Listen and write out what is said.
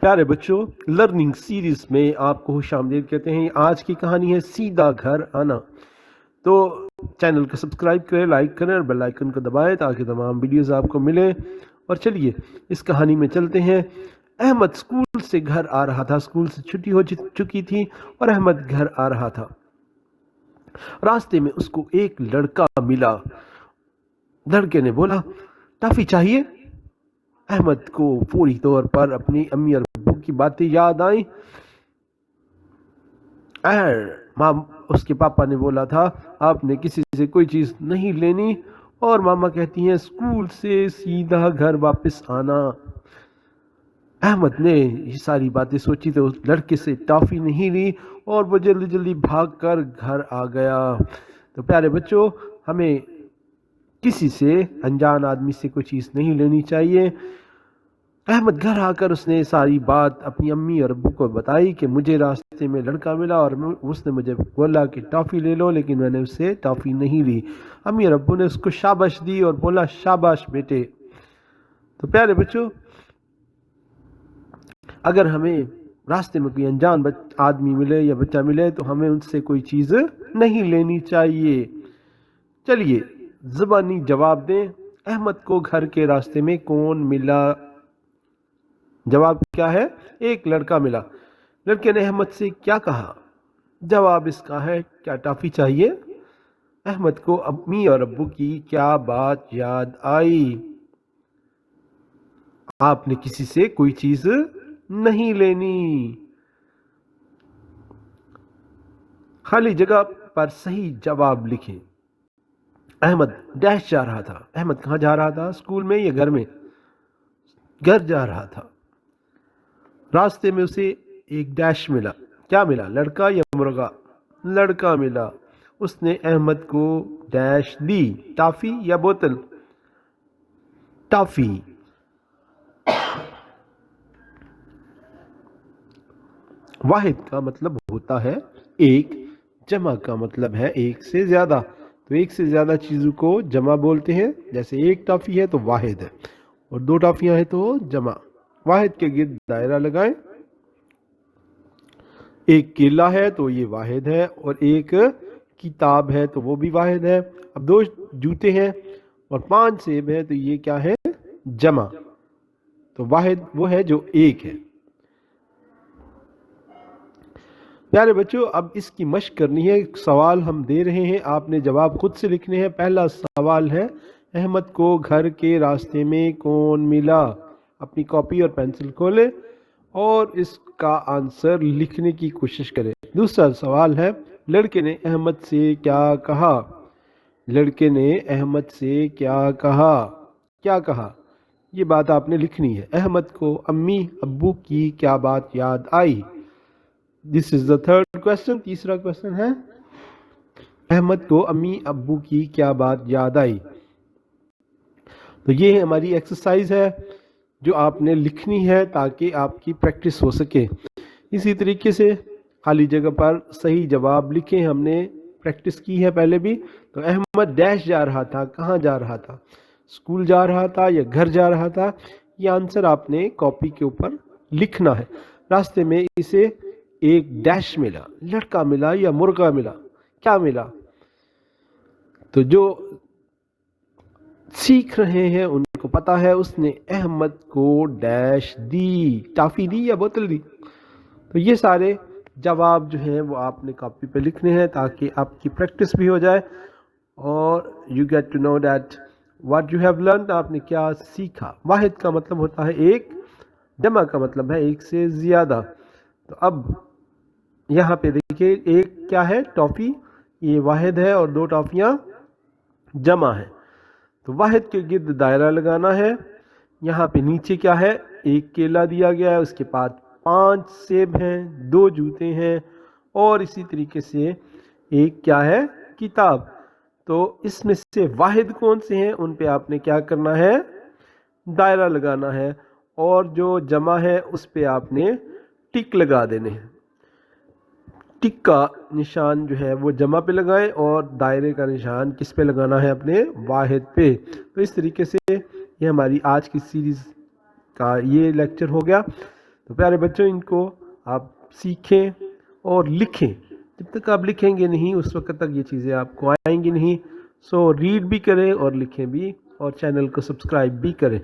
پیارے بچوں، learning series میں آپ کو خوش آمدید کہتے ہیں۔ آج کی کہانی ہے سیدھا گھر آنا۔ تو چینل کو سبسکرائب کریں، لائک کریں اور بیل آئیکن کو دبائیں تاکہ تمام ویڈیوز آپ کو ملیں۔ اور چلیے اس کہانی میں چلتے ہیں۔ احمد اسکول سے گھر آ رہا تھا۔ اسکول سے چھٹی ہو چکی تھی اور احمد گھر آ رہا تھا۔ راستے میں اس کو ایک لڑکا ملا۔ لڑکے نے بولا، ٹافی چاہیے؟ احمد کو فوری طور پر اپنی امی اور ابو کی باتیں یاد آئیں۔ اس کے پاپا نے بولا تھا، آپ نے کسی سے کوئی چیز نہیں لینی، اور ماما کہتی ہیں اسکول سے سیدھا گھر واپس آنا۔ احمد نے یہ ساری باتیں سوچی تو اس لڑکے سے ٹافی نہیں لی اور وہ جلدی جلدی بھاگ کر گھر آ گیا۔ تو پیارے بچوں، ہمیں کسی سے، انجان آدمی سے کوئی چیز نہیں لینی چاہیے۔ احمد گھر آ کر اس نے ساری بات اپنی امی اور ابو کو بتائی کہ مجھے راستے میں لڑکا ملا اور اس نے مجھے بولا کہ ٹافی لے لو، لیکن میں نے اس سے ٹافی نہیں لی۔ امی اور ابو نے اس کو شاباش دی اور بولا، شاباش بیٹے۔ تو پیارے بچوں، اگر ہمیں راستے میں کوئی انجان آدمی ملے یا بچہ ملے تو ہمیں ان سے کوئی چیز نہیں لینی چاہیے۔ چلیے زبانی جواب دیں۔ احمد کو گھر کے راستے میں کون ملا؟ جواب کیا ہے؟ ایک لڑکا ملا۔ لڑکے نے احمد سے کیا کہا؟ جواب اس کا ہے، کیا ٹافی چاہیے؟ احمد کو امی اور ابو کی کیا بات یاد آئی؟ آپ نے کسی سے کوئی چیز نہیں لینی۔ خالی جگہ پر صحیح جواب لکھیں۔ احمد ڈیش جا رہا تھا۔ احمد کہاں جا رہا تھا؟ اسکول میں یا گھر میں؟ گھر جا رہا تھا۔ راستے میں اسے ایک ڈیش ملا۔ کیا ملا؟ لڑکا یا مرغا؟ لڑکا ملا۔ اس نے احمد کو ڈیش دی، ٹافی یا بوتل؟ ٹافی۔ واحد کا مطلب ہوتا ہے ایک، جمع کا مطلب ہے ایک سے زیادہ۔ تو ایک سے زیادہ چیزوں کو جمع بولتے ہیں، جیسے ایک ٹافی ہے تو واحد ہے، اور دو ٹافیاں ہیں تو جمع۔ واحد کے گرد دائرہ لگائیں۔ ایک کیلا ہے تو یہ واحد ہے، اور ایک کتاب ہے تو وہ بھی واحد ہے۔ اب دو جوتے ہیں اور 5 سیب ہیں تو یہ کیا ہے؟ جمع۔ تو واحد وہ ہے جو ایک ہے۔ پیارے بچوں، اب اس کی مشق کرنی ہے۔ سوال ہم دے رہے ہیں، آپ نے جواب خود سے لکھنے ہیں۔ پہلا سوال ہے، احمد کو گھر کے راستے میں کون ملا؟ اپنی کاپی اور پینسل کھولیں اور اس کا آنسر لکھنے کی کوشش کریں۔ دوسرا سوال ہے، لڑکے نے احمد سے کیا کہا؟ لڑکے نے احمد سے کیا کہا؟ کیا کہا؟ یہ بات آپ نے لکھنی ہے۔ احمد کو امی ابو کی کیا بات یاد آئی؟ This is the third question۔ تیسرا کوشچن ہے، احمد کو امی ابو کی کیا بات یاد آئی؟ تو یہ ہماری ایکسرسائز ہے جو آپ نے لکھنی ہے تاکہ آپ کی پریکٹس ہو سکے۔ اسی طریقے سے خالی جگہ پر صحیح جواب لکھیں۔ ہم نے پریکٹس کی ہے پہلے بھی۔ تو احمد ڈیش جا رہا تھا، کہاں جا رہا تھا؟ اسکول جا رہا تھا یا گھر جا رہا تھا؟ یہ آنسر آپ نے کاپی کے اوپر لکھنا ہے۔ راستے میں اسے ایک ڈیش ملا، لڑکا ملا یا مرغا ملا؟ کیا ملا؟ تو جو سیکھ رہے ہیں ان کو پتا ہے، اس نے احمد کو ڈیش دی، ٹافی دی یا بوتل دی؟ تو یہ سارے جواب جو ہیں وہ آپ نے کاپی پہ لکھنے ہیں تاکہ آپ کی پریکٹس بھی ہو جائے، اور you get to know that what you have learned, آپ نے کیا سیکھا۔ واحد کا مطلب ہوتا ہے ایک، جمع کا مطلب ہے ایک سے زیادہ۔ تو اب یہاں پہ دیکھیے، ایک کیا ہے؟ ٹافی، یہ واحد ہے، اور 2 ٹافیاں جمع ہے۔ تو واحد کے گرد دائرہ لگانا ہے۔ یہاں پہ نیچے کیا ہے؟ ایک کیلا دیا گیا ہے، اس کے بعد 5 سیب ہیں، 2 جوتے ہیں، اور اسی طریقے سے ایک کیا ہے؟ کتاب۔ تو اس میں سے واحد کون سے ہیں؟ ان پہ آپ نے کیا کرنا ہے؟ دائرہ لگانا ہے، اور جو جمع ہے اس پہ آپ نے ٹک لگا دینے ہیں۔ ٹک کا نشان جو ہے وہ جمع پہ لگائیں، اور دائرے کا نشان کس پہ لگانا ہے؟ اپنے واحد پہ۔ تو اس طریقے سے یہ ہماری آج کی سیریز کا یہ لیکچر ہو گیا۔ تو پیارے بچوں ان کو آپ سیکھیں اور لکھیں. جب تک آپ لکھیں گے نہیں اس وقت تک یہ چیزیں آپ کو آئیں گی نہیں. سو ریڈ بھی کریں اور لکھیں بھی اور چینل کو سبسکرائب بھی کریں.